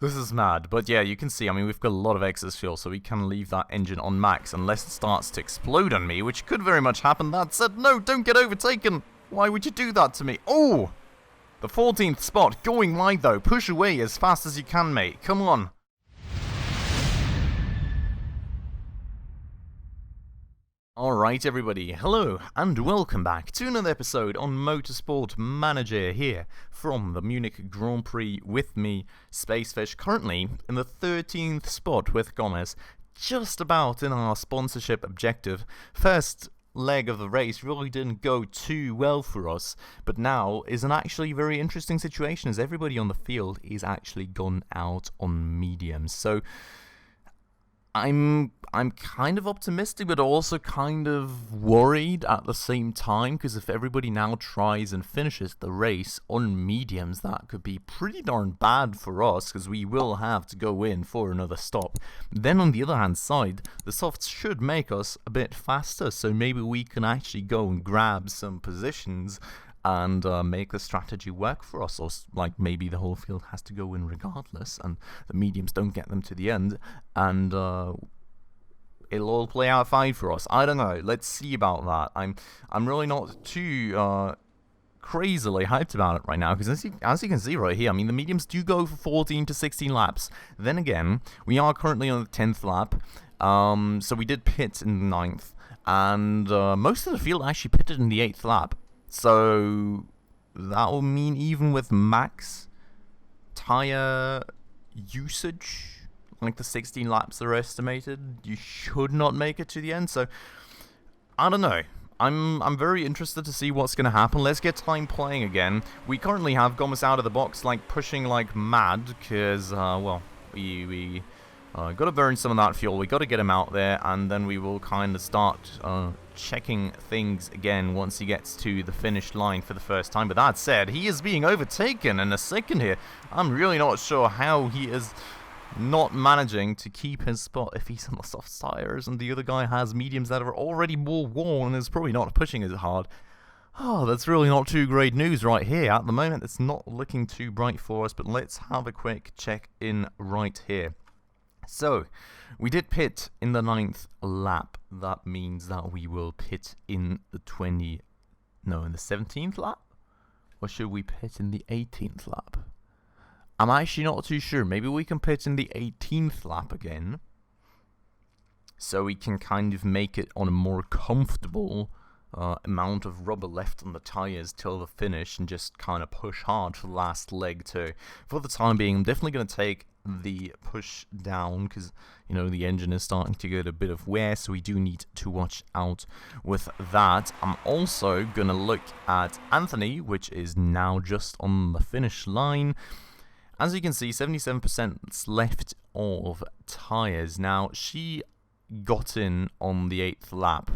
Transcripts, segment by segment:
This is mad, but yeah, you can see, I mean, we've got a lot of excess fuel, so we can leave that engine on max unless it starts to explode on me, which could very much happen. That said, no, don't get overtaken. Why would you do that to me? Oh! The 14th spot, going wide though. Push away as fast as you can, mate. Come on. Alright everybody, hello and welcome back to another episode on Motorsport Manager here from the Munich Grand Prix with me, Spacefish, currently in the 13th spot with Gomez, just about in our sponsorship objective. First leg of the race really didn't go too well for us, but now is an actually very interesting situation as everybody on the field is actually gone out on mediums. So I'm kind of optimistic, but also kind of worried at the same time, because if everybody now tries and finishes the race on mediums, that could be pretty darn bad for us, because we will have to go in for another stop. Then on the other hand side, the softs should make us a bit faster, so maybe we can actually go and grab some positions and make the strategy work for us, or like maybe the whole field has to go in regardless and the mediums don't get them to the end, and it'll all play out fine for us. I don't know, let's see about that. I'm really not too crazily hyped about it right now, because as you can see right here, I mean, the mediums do go for 14 to 16 laps. Then again, we are currently on the 10th lap, so we did pit in the 9th, and most of the field actually pitted in the 8th lap. So that will mean even with max tire usage, like the 16 laps are estimated, you should not make it to the end. So I don't know. I'm very interested to see what's going to happen. Let's get time playing again. We currently have Gomez out of the box, like pushing like mad, because well, we got to burn some of that fuel. We got to get him out there, and then we will kind of start checking things again once he gets to the finish line for the first time. But that said, he is being overtaken in a second here. I'm really not sure how he is not managing to keep his spot if he's on the soft tires and the other guy has mediums that are already more worn and is probably not pushing as hard. Oh, that's really not too great news right here. At the moment, it's not looking too bright for us, but let's have a quick check in right here. So, we did pit in the 9th lap. That means that we will pit in the 17th lap? Or should we pit in the 18th lap? I'm actually not too sure. Maybe we can pit in the 18th lap again, so we can kind of make it on a more comfortable amount of rubber left on the tires till the finish and just kind of push hard for the last leg too. For the time being, I'm definitely going to take the push down because, you know, the engine is starting to get a bit of wear, so we do need to watch out with that. I'm also going to look at Anthony, which is now just on the finish line. As you can see, 77% left of tires. Now, she got in on the 8th lap.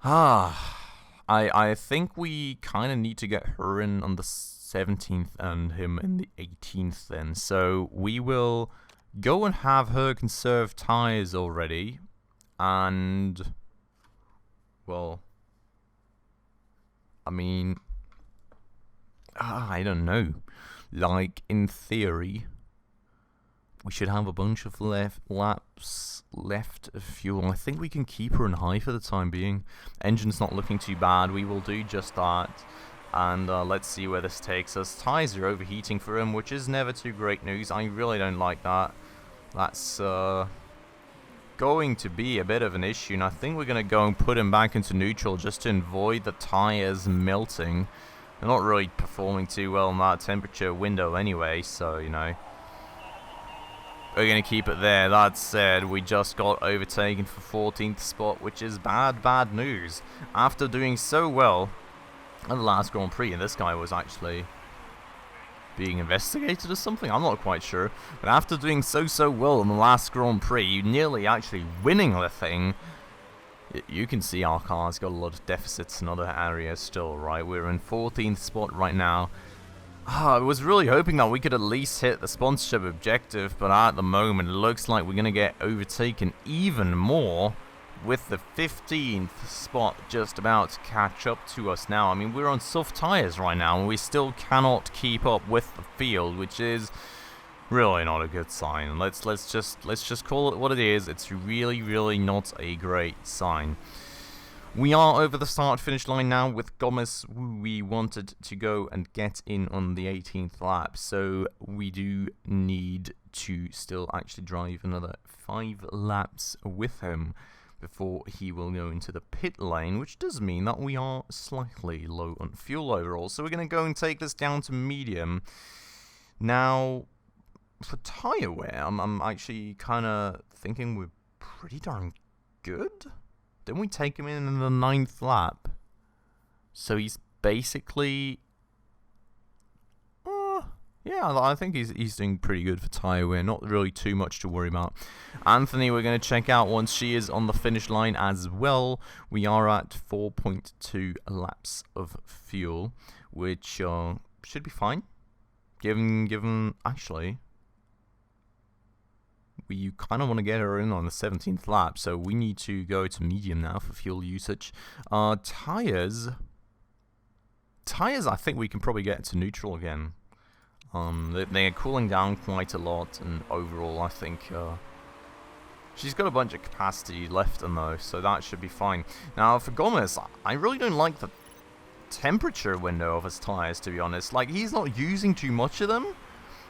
I think we kind of need to get her in on the 17th and him in the 18th then. So we will go and have her conserve tires already. And, well, I mean, I don't know. Like, in theory, we should have a bunch of laps left of fuel. I think we can keep her in high for the time being. Engine's not looking too bad. We will do just that. And let's see where this takes us. Tires are overheating for him, which is never too great news. I really don't like that. That's going to be a bit of an issue. And I think we're going to go and put him back into neutral just to avoid the tires melting. They're not really performing too well in that temperature window anyway, so, you know, we're going to keep it there. That said, we just got overtaken for 14th spot, which is bad news. After doing so well at the last Grand Prix, and this guy was actually being investigated or something, I'm not quite sure. But after doing so well in the last Grand Prix, nearly actually winning the thing, you can see our car's got a lot of deficits in other areas still, right? We're in 14th spot right now. I was really hoping that we could at least hit the sponsorship objective, but at the moment it looks like we're going to get overtaken even more, with the 15th spot just about to catch up to us now. I mean, we're on soft tires right now and we still cannot keep up with the field, which is Really not a good sign. Let's just call it what it is. It's really not a great sign. We are over the start-finish line now with Gomez. We wanted to go and get in on the 18th lap, so we do need to still actually drive another 5 laps with him before he will go into the pit lane, which does mean that we are slightly low on fuel overall. So we're going to go and take this down to medium. Now, for tyre wear, I'm actually kind of thinking we're pretty darn good. Didn't we take him in the 9th lap? So he's basically... yeah, I think he's doing pretty good for tyre wear. Not really too much to worry about. Anthony, we're going to check out once she is on the finish line as well. We are at 4.2 laps of fuel, which should be fine. Given actually... you kind of want to get her in on the 17th lap, so we need to go to medium now for fuel usage. Tires, I think we can probably get to neutral again. They are cooling down quite a lot, and overall, I think she's got a bunch of capacity left in those, so that should be fine. Now, for Gomez, I really don't like the temperature window of his tires, to be honest. Like, he's not using too much of them.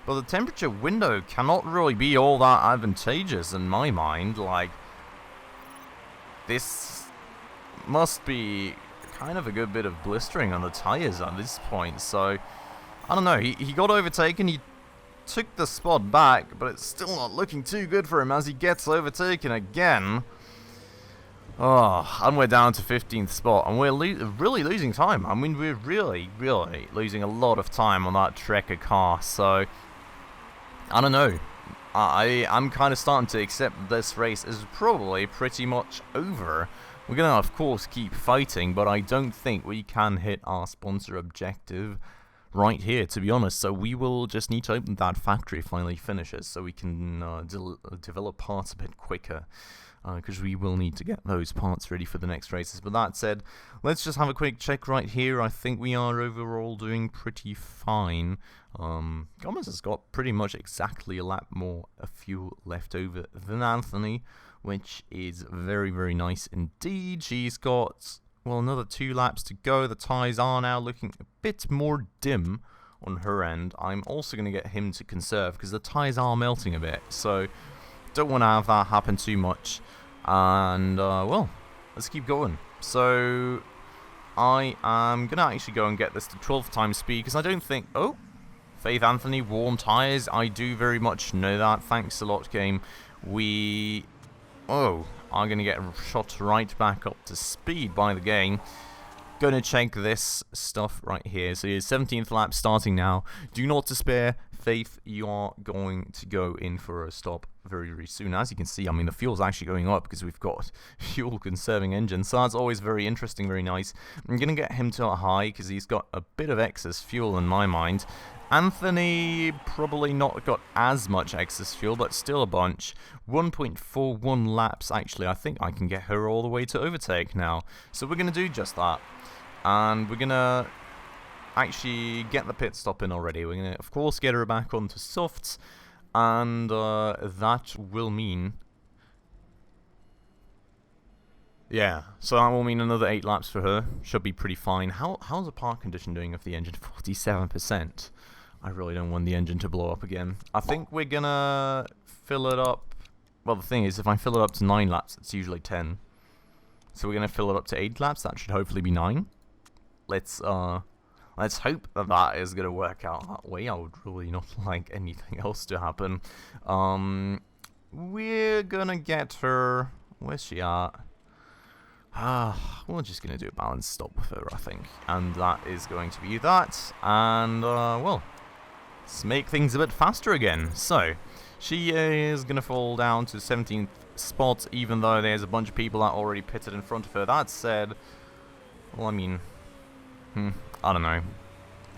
But the temperature window cannot really be all that advantageous in my mind. Like, this must be kind of a good bit of blistering on the tires at this point. So, I don't know. He got overtaken. He took the spot back, but it's still not looking too good for him as he gets overtaken again. Oh, and we're down to 15th spot, and we're really losing time. I mean, we're really losing a lot of time on that Trekker car. So, I don't know. I'm kind of starting to accept this race is probably pretty much over. We're going to, of course, keep fighting, but I don't think we can hit our sponsor objective right here, to be honest. So we will just need to open that factory finally finishes so we can develop parts a bit quicker. Because we will need to get those parts ready for the next races. But that said, let's just have a quick check right here. I think we are overall doing pretty fine. Gomez has got pretty much exactly a lap more of fuel left over than Anthony, which is very nice indeed. She's got, well, another 2 laps to go. The tyres are now looking a bit more dim on her end. I'm also going to get him to conserve because the tyres are melting a bit. So, don't want to have that happen too much. And, well, let's keep going. So, I am going to actually go and get this to 12 times speed because I don't think... Oh, Faith Anthony, warm tyres. I do very much know that. Thanks a lot, game. We... Oh, I'm going to get shot right back up to speed by the game. Going to check this stuff right here. So, your 17th lap starting now. Do not despair. Faith, you are going to go in for a stop very soon. As you can see, I mean, the fuel's actually going up because we've got fuel-conserving engines. So that's always very interesting, very nice. I'm going to get him to a high because he's got a bit of excess fuel in my mind. Anthony probably not got as much excess fuel, but still a bunch. 1.41 laps, actually. I think I can get her all the way to overtake now. So we're going to do just that. And we're going to actually get the pit stop in already. We're going to, of course, get her back onto softs. And that will mean... Yeah, so that will mean another 8 laps for her. Should be pretty fine. How's the park condition doing of the engine? 47%. I really don't want the engine to blow up again. I think we're going to fill it up... Well, the thing is, if I fill it up to 9 laps, it's usually 10. So we're going to fill it up to 8 laps. That should hopefully be 9. Let's hope that that is going to work out that way. I would really not like anything else to happen. We're going to get her... Where's she at? We're just going to do a balanced stop with her, I think. And that is going to be that. And, well, let's make things a bit faster again. So, she is going to fall down to 17th spot, even though there's a bunch of people that already pitted in front of her. That said, well, I mean... I don't know.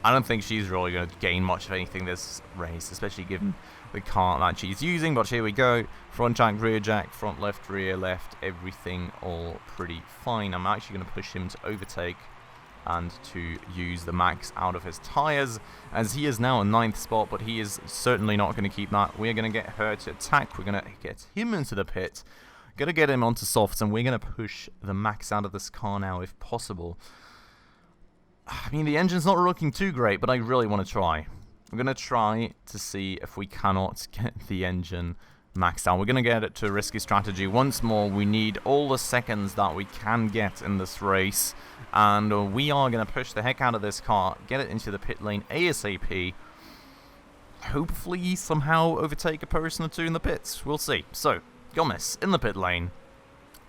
I don't think she's really going to gain much of anything this race, especially given the car that she's using. But here we go. Front jack, front left, rear left, everything all pretty fine. I'm actually going to push him to overtake and to use the max out of his tyres, as he is now in 9th spot, but he is certainly not going to keep that. We're going to get her to attack. We're going to get him into the pit. Going to get him onto softs, and we're going to push the max out of this car now if possible. I mean, the engine's not looking too great, but I really want to try. I'm going to try to see if we cannot get the engine maxed out. We're going to get it to a risky strategy. Once more, we need all the seconds that we can get in this race. And we are going to push the heck out of this car, get it into the pit lane ASAP. Hopefully somehow overtake a person or two in the pits. We'll see. So, Gomez in the pit lane.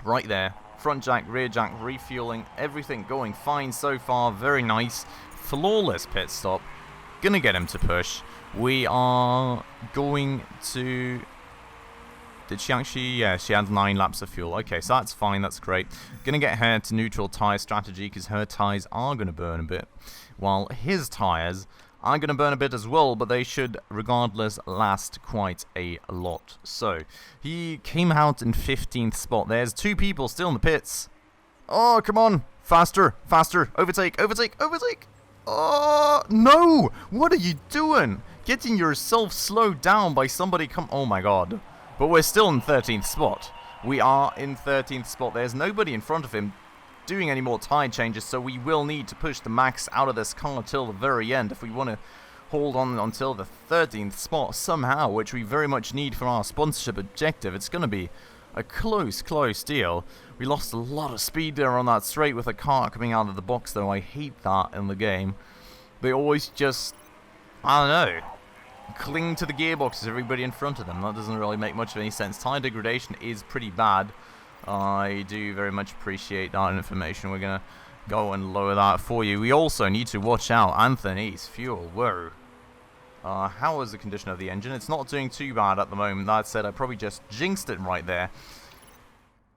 Right there. Front jack, rear jack, refueling. Everything going fine so far. Very nice. Flawless pit stop. Gonna get him to push. We are going to... Did she actually... Yeah, she had 9 laps of fuel. Okay, so that's fine. That's great. Gonna get her to neutral tyre strategy because her tyres are gonna burn a bit, while his tyres are gonna burn a bit as well, but they should, regardless, last quite a lot. So, he came out in 15th spot. There's 2 people still in the pits. Oh, come on. Faster, faster. Overtake, overtake, overtake. Oh, no. What are you doing? Getting yourself slowed down by somebody oh my god. But we're still in 13th spot. We are in 13th spot. There's nobody in front of him doing any more tyre changes, so we will need to push the max out of this car till the very end if we want to hold on until the 13th spot somehow, which we very much need for our sponsorship objective. It's going to be a close deal. We lost a lot of speed there on that straight with a car coming out of the box, though. I hate that in the game. They always just, I don't know, cling to the gearboxes, everybody in front of them. That doesn't really make much of any sense. Tyre degradation is pretty bad. I do very much appreciate that information. We're going to go and lower that for you. We also need to watch out Anthony's fuel. Whoa. How is the condition of the engine? It's not doing too bad at the moment. That said, I probably just jinxed it right there.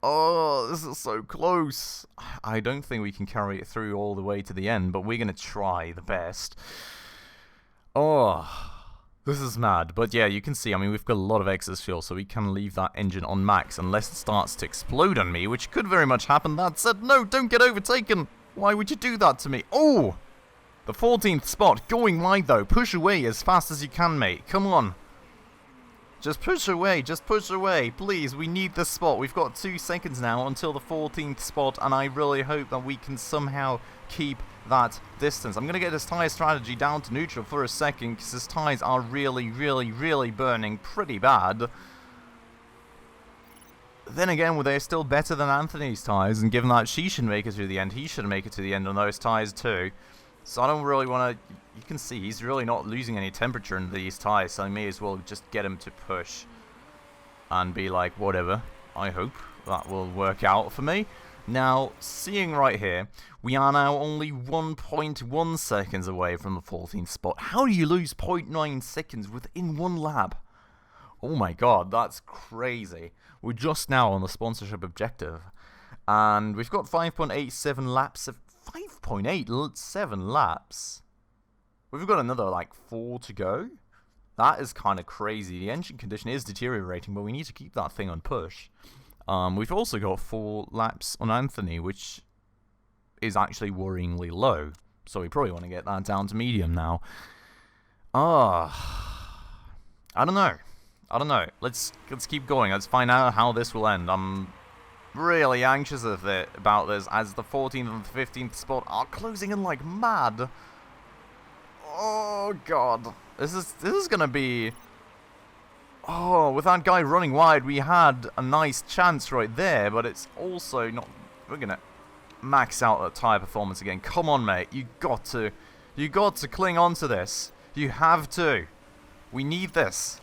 Oh, this is so close. I don't think we can carry it through all the way to the end, but we're going to try the best. Oh, this is mad. But yeah, you can see, I mean, we've got a lot of excess fuel, so we can leave that engine on max unless it starts to explode on me, which could very much happen. That said, no, don't get overtaken. Why would you do that to me? Oh, the 14th spot. Going wide, though. Push away as fast as you can, mate. Come on. Just push away. Just push away. Please, we need this spot. We've got 2 seconds now until the 14th spot, and I really hope that we can somehow keep that distance. I'm going to get his tyre strategy down to neutral for a second because his tyres are really burning pretty bad. Then again, they're still better than Anthony's tyres, and given that she should make it to the end, he should make it to the end on those tyres too. So I don't really want to... You can see he's really not losing any temperature in these tyres, so I may as well just get him to push and be like, whatever. I hope that will work out for me. Now, seeing right here, we are now only 1.1 seconds away from the 14th spot. How do you lose 0.9 seconds within 1 lap? Oh my god, that's crazy. We're just now on the sponsorship objective. And we've got 5.87 laps of... 5.87 laps? We've got another, like, 4 to go? That is kind of crazy. The engine condition is deteriorating, but we need to keep that thing on push. We've also got 4 laps on Anthony, which is actually worryingly low. So we probably want to get that down to medium now. I don't know. Let's keep going. Let's find out how this will end. I'm really anxious about this, as the 14th and the 15th spot are closing in like mad. Oh god, this is gonna be... Oh, with that guy running wide, we had a nice chance right there, but it's also not... We're gonna max out that tyre performance again. Come on, mate, you got to cling on to this. You have to. We need this.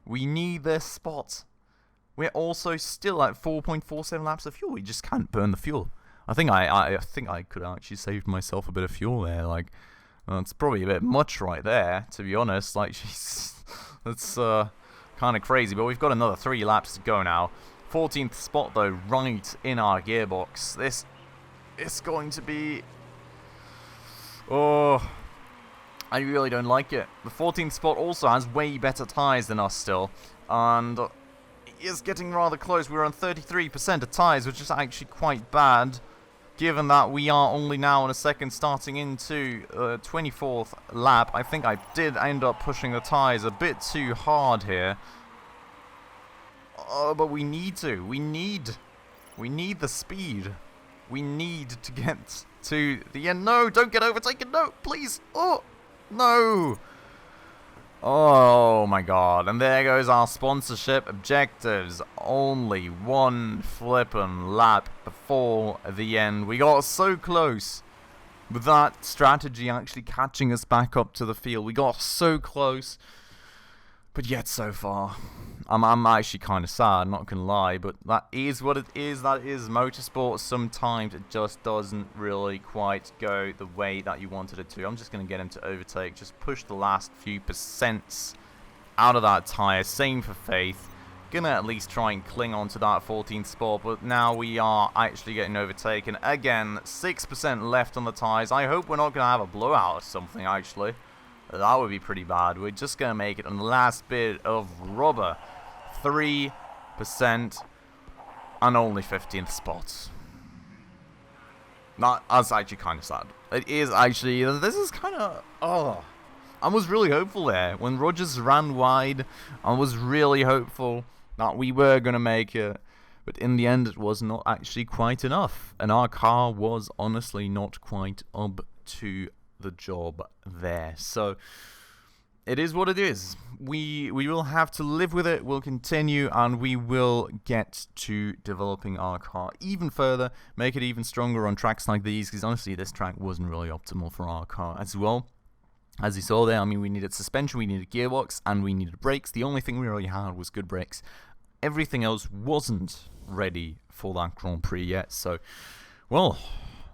We need this spot. We're also still at 4.47 laps of fuel. We just can't burn the fuel. I think I could have actually saved myself a bit of fuel there. Like, it's probably a bit much right there, to be honest. Like, that's kind of crazy. But we've got another 3 laps to go now. 14th spot, though, right in our gearbox. This is going to be... Oh, I really don't like it. The 14th spot also has way better tyres than us still. And... is getting rather close. We're on 33% of tyres, which is actually quite bad. given that we are only now on a second starting into 24th lap. I think I did end up pushing the tyres a bit too hard here. Oh, but we need to. We need the speed. We need to get to the end. No, don't get overtaken. No, please. Oh, no. Oh my god. And there goes our sponsorship objectives. Only one flippin' lap before the end. We got so close with that strategy actually catching us back up to the field. We got so close, but yet so far. I'm actually kind of sad, not gonna lie, but that is what it is. That is motorsport. Sometimes it just doesn't really quite go the way that you wanted it to. I'm just gonna get him to overtake, just push the last few percents out of that tire. Same for Faith. Gonna at least try and cling on to that 14th spot, but now we are actually getting overtaken again. 6% left on the tires. I hope we're not gonna have a blowout or something, actually. That would be pretty bad. We're just gonna make it on the last bit of rubber. 3% and only 15th spots. That's actually kind of sad. It is actually. This is kind of. Oh, I was really hopeful there when Rogers ran wide. I was really hopeful that we were gonna make it, but in the end, it was not actually quite enough, and our car was honestly not quite up to the job there. So it is what it is. We will have to live with it. We'll continue, and we will get to developing our car even further, make it even stronger on tracks like these, because honestly this track wasn't really optimal for our car as well. As you saw there, I mean, we needed suspension, we needed gearbox, and we needed brakes. The only thing we really had was good brakes. Everything else wasn't ready for that Grand Prix yet, so, well,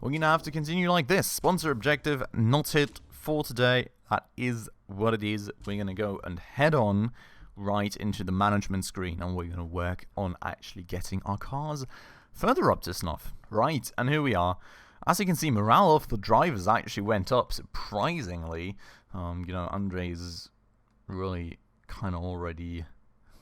we're going to have to continue like this. Sponsor objective not hit for today. That is what it is. We're going to go and head on right into the management screen, and we're going to work on actually getting our cars further up to snuff. Right, and here we are. As you can see, morale of the drivers actually went up, surprisingly. You know, Andre's really kind of already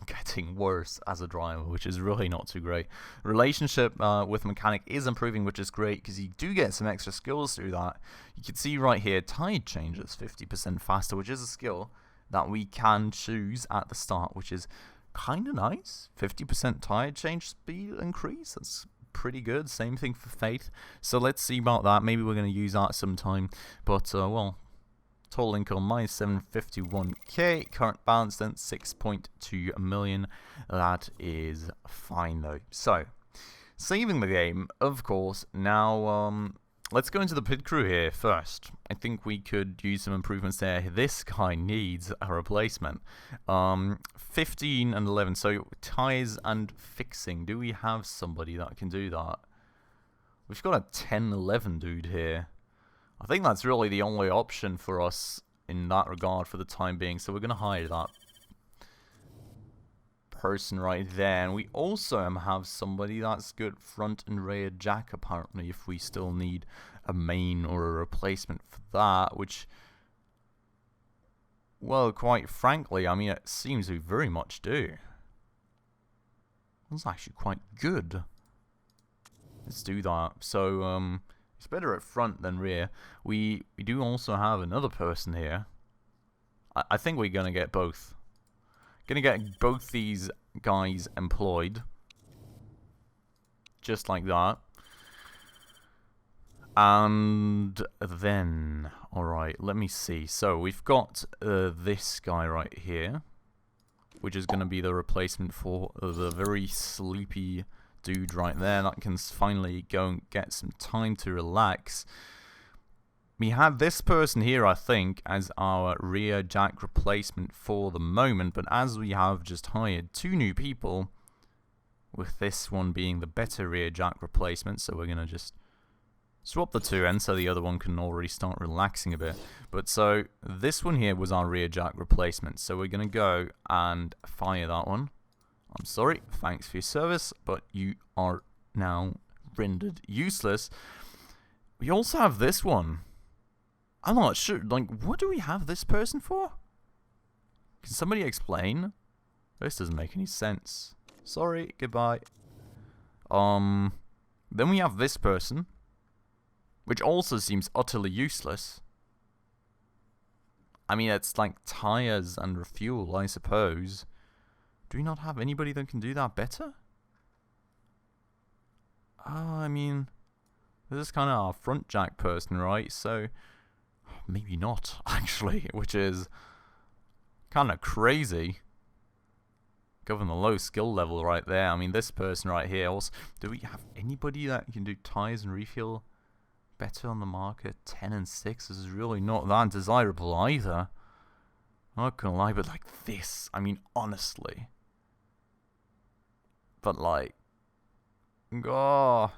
getting worse as a driver, which is really not too great. Relationship with mechanic is improving, which is great because you do get some extra skills through that. You can see right here, tire changes 50% faster, which is a skill that we can choose at the start, which is kind of nice. 50% tire change speed increase, that's pretty good. Same thing for Faith, so let's see about that. Maybe we're going to use that sometime, but well, total income minus 751k, current balance then 6.2 million. That is fine though. So saving the game, of course. Now let's go into the pit crew here first. I think we could use some improvements there. This guy needs a replacement. 15 and 11, so tires and fixing. Do we have somebody that can do that? We've got a 10-11 dude here. I think that's really the only option for us in that regard for the time being. So we're going to hire that person right there. And we also have somebody that's good front and rear jack, apparently, if we still need a main or a replacement for that. Which, well, quite frankly, I mean, it seems we very much do. That's actually quite good. Let's do that. So, it's better at front than rear. We do also have another person here. I think we're going to get both. Going to get both these guys employed. Just like that. And then, alright, let me see. So we've got this guy right here, which is going to be the replacement for the very sleepy dude right there that can finally go and get some time to relax. We have this person here, I think, as our rear jack replacement for the moment, but as we have just hired 2 new people, with this one being the better rear jack replacement, so we're going to just swap the 2 ends so the other one can already start relaxing a bit. But so this one here was our rear jack replacement, so we're going to go and fire that one. I'm sorry, thanks for your service, but you are now rendered useless. We also have this one. I'm not sure, like, what do we have this person for? Can somebody explain? This doesn't make any sense. Sorry, goodbye. Then we have this person. which also seems utterly useless. I mean, it's like tires and refuel, I suppose. Do we not have anybody that can do that better? I mean, this is kind of our front jack person, right? So, maybe not, actually, which is kind of crazy. Given the low skill level right there. I mean, this person right here also... Do we have anybody that can do tires and refuel better on the market? 10 and 6 is really not that desirable either. I'm not gonna lie, but like this, I mean, honestly. But like... Oh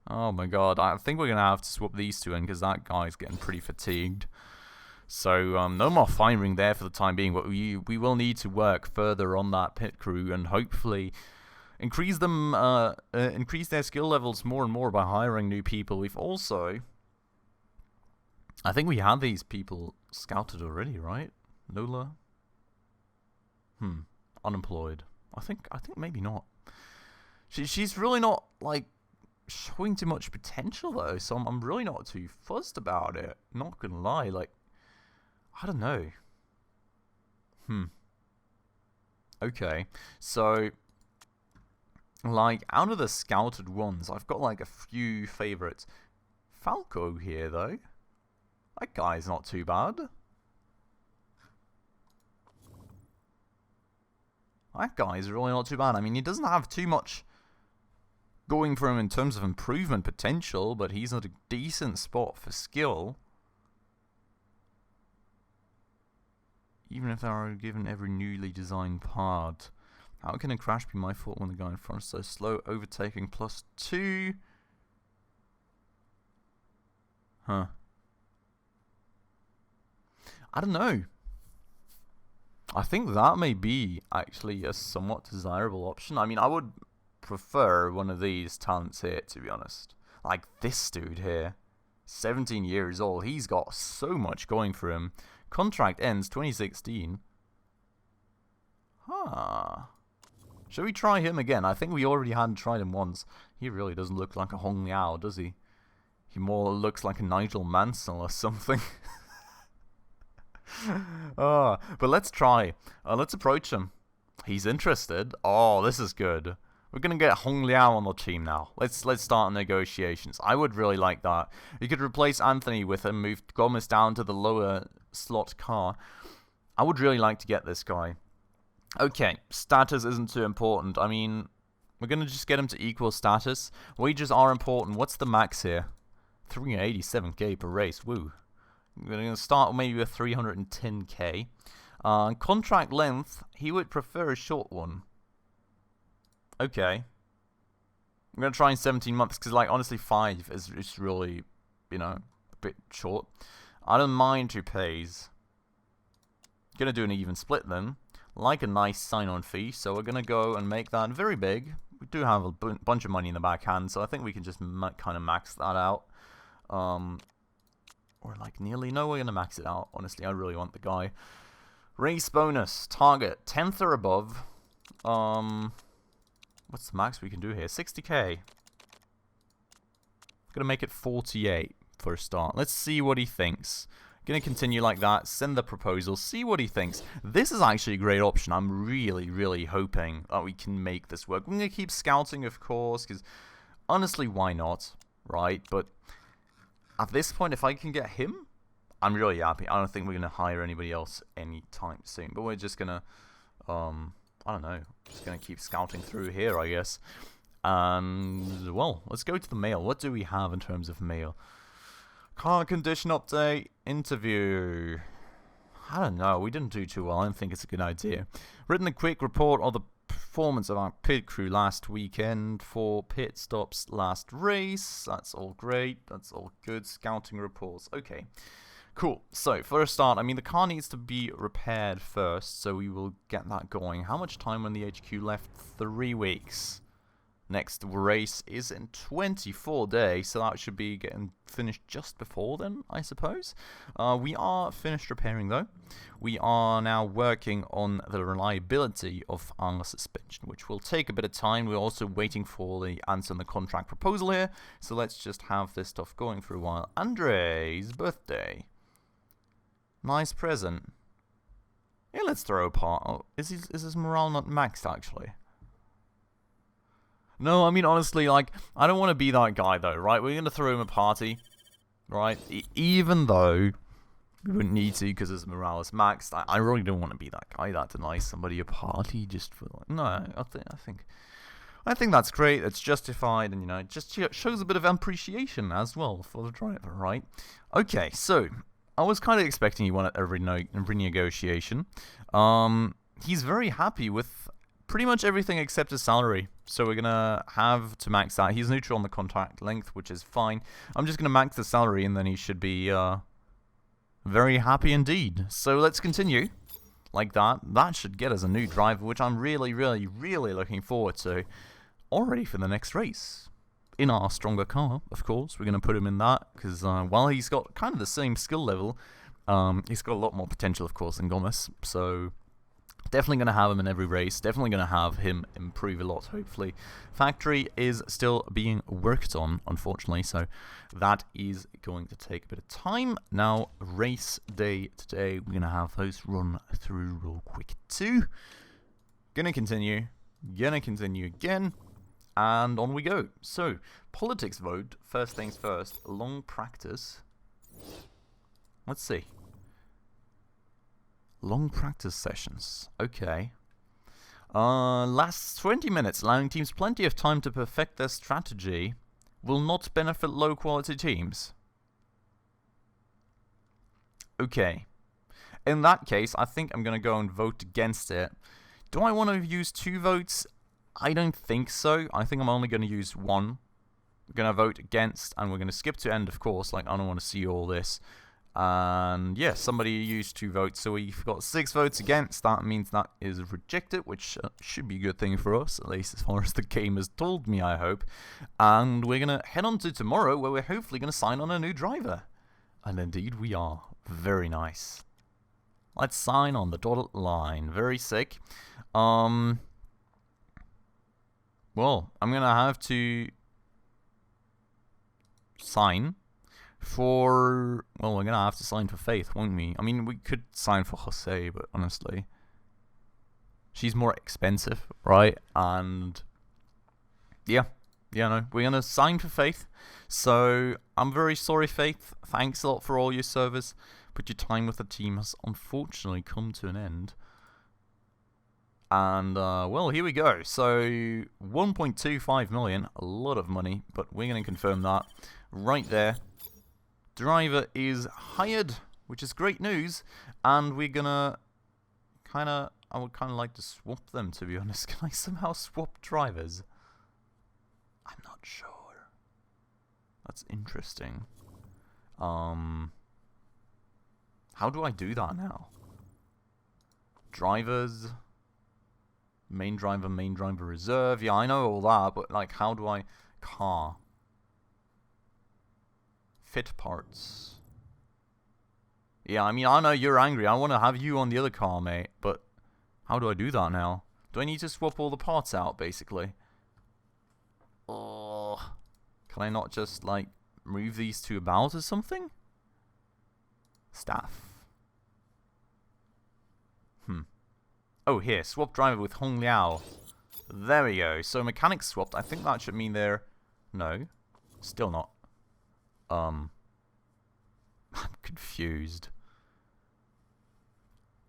my god, I think we're gonna have to swap these two in because that guy's getting pretty fatigued. So no more firing there for the time being, but we will need to work further on that pit crew and hopefully increase them increase their skill levels more and more by hiring new people. We've also, I think we had these people scouted already, right? Lola? Unemployed. I think maybe not. She's really not like showing too much potential though, so I'm really not too fussed about it. Not gonna lie, like I don't know. Okay, so like out of the scouted ones, I've got like a few favorites. Falco here though. That guy's not too bad. That guy's really not too bad. I mean, he doesn't have too much going for him in terms of improvement potential, but he's at a decent spot for skill. Even if they are given every newly designed part. How can a crash be my fault when the guy in front is so slow? Overtaking +2. Huh. I don't know. I think that may be actually a somewhat desirable option. I mean, I would prefer one of these talents here, to be honest. Like this dude here. 17 years old. He's got so much going for him. Contract ends 2016. Shall we try him again? I think we already had tried him once. He really doesn't look like a Hong Liao, does he? He more looks like a Nigel Mansell or something. But let's try. Let's approach him. He's interested. Oh, this is good. We're gonna get Hong Liao on the team now. Let's start negotiations. I would really like that. You could replace Anthony with him, move Gomez down to the lower slot car. I would really like to get this guy. Okay, status isn't too important. I mean, we're gonna just get him to equal status. Wages are important. What's the max here? 387k per race. Woo. We're gonna start maybe with 310k. Contract length, he would prefer a short one. Okay. I'm going to try in 17 months, because, like, honestly, 5 is really, you know, a bit short. I don't mind who pays. Going to do an even split, then. Like a nice sign-on fee, so we're going to go and make that very big. We do have a bunch of money in the backhand, so I think we can just kind of max that out. Or, like, nearly. No, we're going to max it out. Honestly, I really want the guy. Race bonus. Target. 10th or above. What's the max we can do here? 60k. Gonna make it 48 for a start. Let's see what he thinks. Gonna continue like that. Send the proposal. See what he thinks. This is actually a great option. I'm really, really hoping that we can make this work. We're gonna keep scouting, of course, because honestly, why not? Right? But at this point, if I can get him, I'm really happy. I don't think we're gonna hire anybody else anytime soon. But we're just gonna, I don't know. Just gonna keep scouting through here, I guess. And, well, let's go to the mail. What do we have in terms of mail? Car condition update, interview. I don't know. We didn't do too well. I don't think it's a good idea. Written a quick report of the performance of our pit crew last weekend for pit stops last race. That's all great. That's all good. Scouting reports. Okay. Cool. So, for a start, I mean, the car needs to be repaired first, so we will get that going. How much time on the HQ left? 3 weeks. Next race is in 24 days, so that should be getting finished just before then, I suppose. We are finished repairing, though. We are now working on the reliability of our suspension, which will take a bit of time. We're also waiting for the answer on the contract proposal here, so let's just have this stuff going for a while. Andre's birthday. Nice present. Yeah, let's throw a part. Oh, is his morale not maxed, actually? No, I mean, honestly, like, I don't want to be that guy, though, right? We're going to throw him a party, right? Even though we wouldn't need to because his morale is maxed. I really don't want to be that guy that denies somebody a party just for, like, no, I think that's great. It's justified, and, you know, it just shows a bit of appreciation as well for the driver, right? Okay, so I was kind of expecting he won at every negotiation. He's very happy with pretty much everything except his salary. So we're going to have to max that. He's neutral on the contract length, which is fine. I'm just going to max the salary, and then he should be very happy indeed. So let's continue like that. That should get us a new driver, which I'm really, really, really looking forward to. Already for the next race. In our stronger car, of course. We're going to put him in that, because while he's got kind of the same skill level, he's got a lot more potential, of course, than Gomez. So definitely going to have him in every race. Definitely going to have him improve a lot, hopefully. Factory is still being worked on, unfortunately, so that is going to take a bit of time. Now, race day today, we're going to have those run through real quick too. Gonna continue again, and on we go. So, politics vote, first things first, long practice. Let's see. Long practice sessions. Okay. Lasts 20 minutes, allowing teams plenty of time to perfect their strategy. Will not benefit low-quality teams. Okay. In that case, I think I'm going to go and vote against it. Do I want to use 2 votes? I don't think so. I think I'm only going to use 1. We're going to vote against, and we're going to skip to end, of course. Like, I don't want to see all this. And yeah, somebody used 2 votes, so we've got 6 votes against. That means that is rejected, which should be a good thing for us, at least as far as the game has told me, I hope. And we're going to head on to tomorrow, where we're hopefully going to sign on a new driver. And indeed we are. Very nice. Let's sign on the dotted line. Very sick. Well, I'm going to have to sign for, well, we're going to have to sign for Faith, won't we? I mean, we could sign for Jose, but honestly, she's more expensive, right? And yeah, no, we're going to sign for Faith. So I'm very sorry, Faith. Thanks a lot for all your service, but your time with the team has unfortunately come to an end. And, well, here we go. So, 1.25 million, a lot of money, but we're going to confirm that right there. Driver is hired, which is great news, and we're going to I would kind of like to swap them, to be honest. Can I somehow swap drivers? I'm not sure. That's interesting. How do I do that now? Drivers... main driver, reserve. Yeah, I know all that, but, like, how do I... car. Fit parts. Yeah, I mean, I know you're angry. I want to have you on the other car, mate, but how do I do that now? Do I need to swap all the parts out, basically? Oh, can I not just, like, move these 2 about or something? Staff. Oh, here, swap driver with Hong Liao. There we go. So mechanics swapped. I think that should mean they're... No. Still not. I'm confused.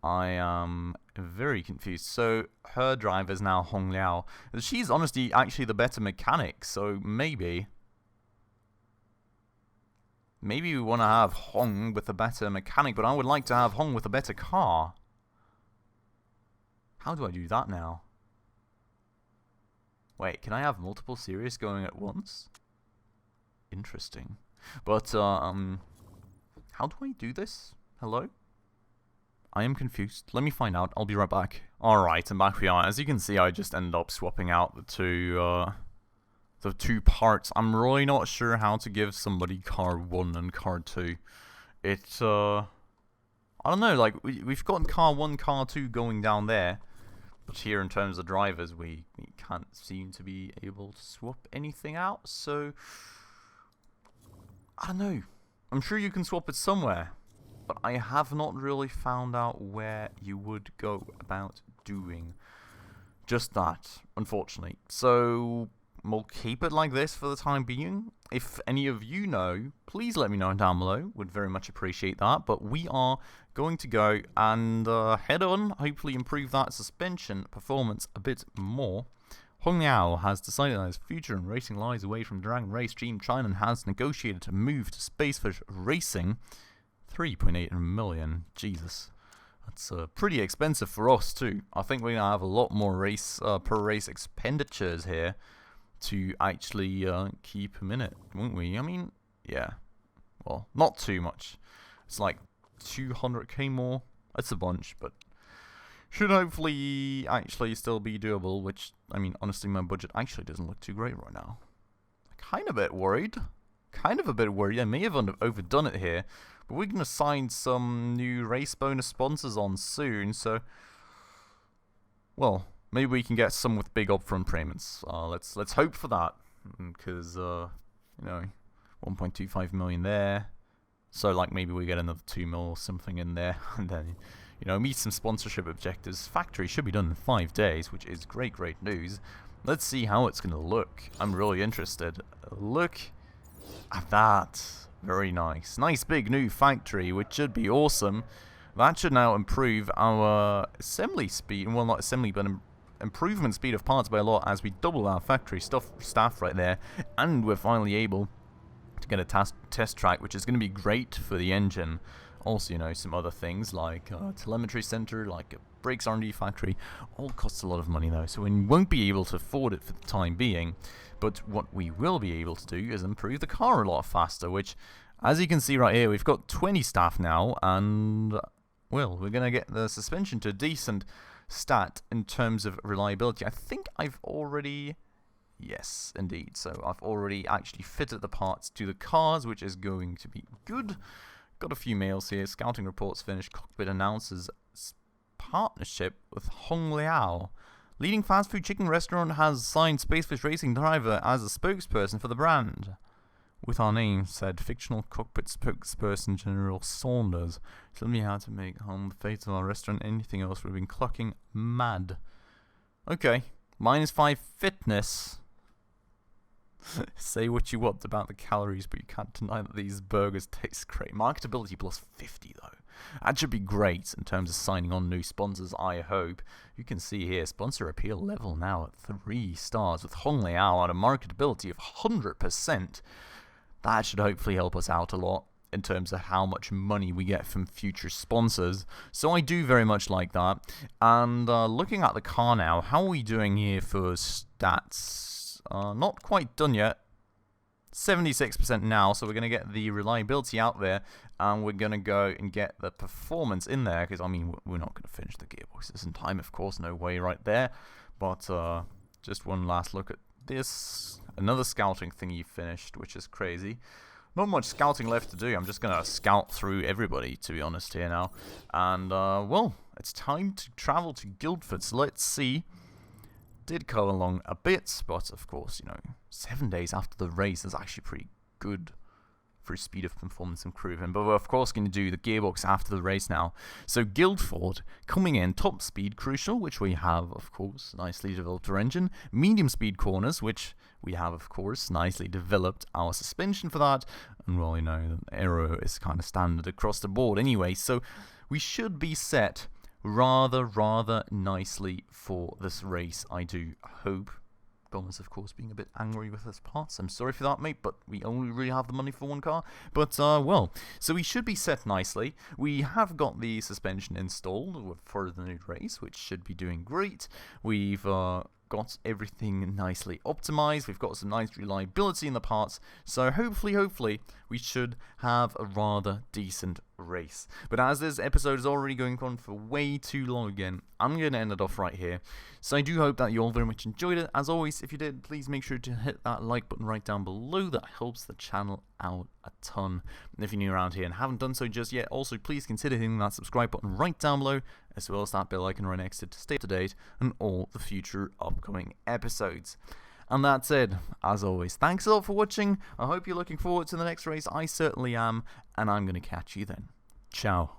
I am very confused. So her driver is now Hong Liao. She's honestly actually the better mechanic, so maybe... maybe we want to have Hong with a better mechanic, but I would like to have Hong with a better car. How do I do that now? Wait, can I have multiple series going at once? Interesting. But, how do I do this? Hello? I am confused. Let me find out. I'll be right back. Alright, and back we are. As you can see, I just ended up swapping out the 2 the two parts. I'm really not sure how to give somebody car 1 and car 2. It's, I don't know, like, we've got car 1, car 2 going down there. But here, in terms of drivers, we can't seem to be able to swap anything out, so I don't know. I'm sure you can swap it somewhere, but I have not really found out where you would go about doing just that, unfortunately. So we'll keep it like this for the time being. If any of you know, please let me know down below. Would very much appreciate that. But we are going to go and head on, hopefully improve that suspension performance a bit more. Hong Liao has decided that his future in racing lies away from Dragon Race Team China and has negotiated to move to Spacefish Racing. 3.8 million. Jesus. That's pretty expensive for us too. I think we're going to have a lot more race per race expenditures here to actually keep him in it, won't we? I mean, yeah. Well, not too much. It's like 200k more. That's a bunch, but should hopefully actually still be doable, which, I mean, honestly, my budget actually doesn't look too great right now. Kind of a bit worried. I may have overdone it here, but we're going to sign some new race bonus sponsors on soon, so, well, maybe we can get some with big upfront payments. Let's hope for that, because, you know, 1.25 million there. So, like, maybe we get another 2 mil or something in there, and then, you know, meet some sponsorship objectives. Factory should be done in 5 days, which is great news. Let's see how it's going to look. I'm really interested. Look at that. Very nice. Nice big new factory, which should be awesome. That should now improve our assembly speed. Well, not assembly, but improvement speed of parts by a lot as we double our factory staff right there. And we're finally able to get a test track, which is going to be great for the engine. Also, you know, some other things like a telemetry center, like a brakes R&D factory. All costs a lot of money though, so we won't be able to afford it for the time being. But what we will be able to do is improve the car a lot faster, which, as you can see right here, we've got 20 staff now, and, well, we're going to get the suspension to a decent stat in terms of reliability. I think I've already... Yes, indeed. So I've already actually fitted the parts to the cars, which is going to be good. Got a few mails here. Scouting reports finished. Cockpit announces partnership with Hong Liao. Leading fast food chicken restaurant has signed Spacefish Racing driver as a spokesperson for the brand. With our name, said fictional cockpit spokesperson General Saunders. Tell me how to make home the fate of our restaurant. Anything else would have been clucking mad. Okay. -5 fitness. Say what you want about the calories, but you can't deny that these burgers taste great. Marketability +50 though. That should be great in terms of signing on new sponsors, I hope. You can see here, sponsor appeal level now at 3 stars with Hong Liao at a marketability of 100%. That should hopefully help us out a lot in terms of how much money we get from future sponsors. So I do very much like that. And looking at the car now, how are we doing here for stats? Not quite done yet. 76% now, so we're going to get the reliability out there, and we're going to go and get the performance in there, because, I mean, we're not going to finish the gearboxes in time, of course, no way right there. But just one last look at this. Another scouting thingy finished, which is crazy. Not much scouting left to do. I'm just going to scout through everybody, to be honest, here now. And, well, it's time to travel to Guildford, so let's see. Did go along a bit, but of course, you know, 7 days after the race is actually pretty good for speed of performance improvement. But we're of course going to do the gearbox after the race now. So Guildford coming in, top speed crucial, which we have of course nicely developed our engine. Medium speed corners, which we have of course nicely developed our suspension for that. And well, you know, aero is kind of standard across the board anyway. So we should be set rather nicely for this race, I do hope. Gomez, of course, being a bit angry with his parts. I'm sorry for that, mate, but we only really have the money for one car. But, well, so we should be set nicely. We have got the suspension installed for the new race, which should be doing great. We've got everything nicely optimized. We've got some nice reliability in the parts, so hopefully we should have a rather decent race. But as this episode is already going on for way too long again, I'm going to end it off right here. So I do hope that you all very much enjoyed it. As always, if you did, please make sure to hit that like button right down below. That helps the channel out a ton. And if you're new around here and haven't done so just yet, also please consider hitting that subscribe button right down below, as well as that bell icon right next to it to stay up to date on all the future upcoming episodes. And that said, as always, thanks a lot for watching. I hope you're looking forward to the next race. I certainly am, and I'm going to catch you then. Ciao.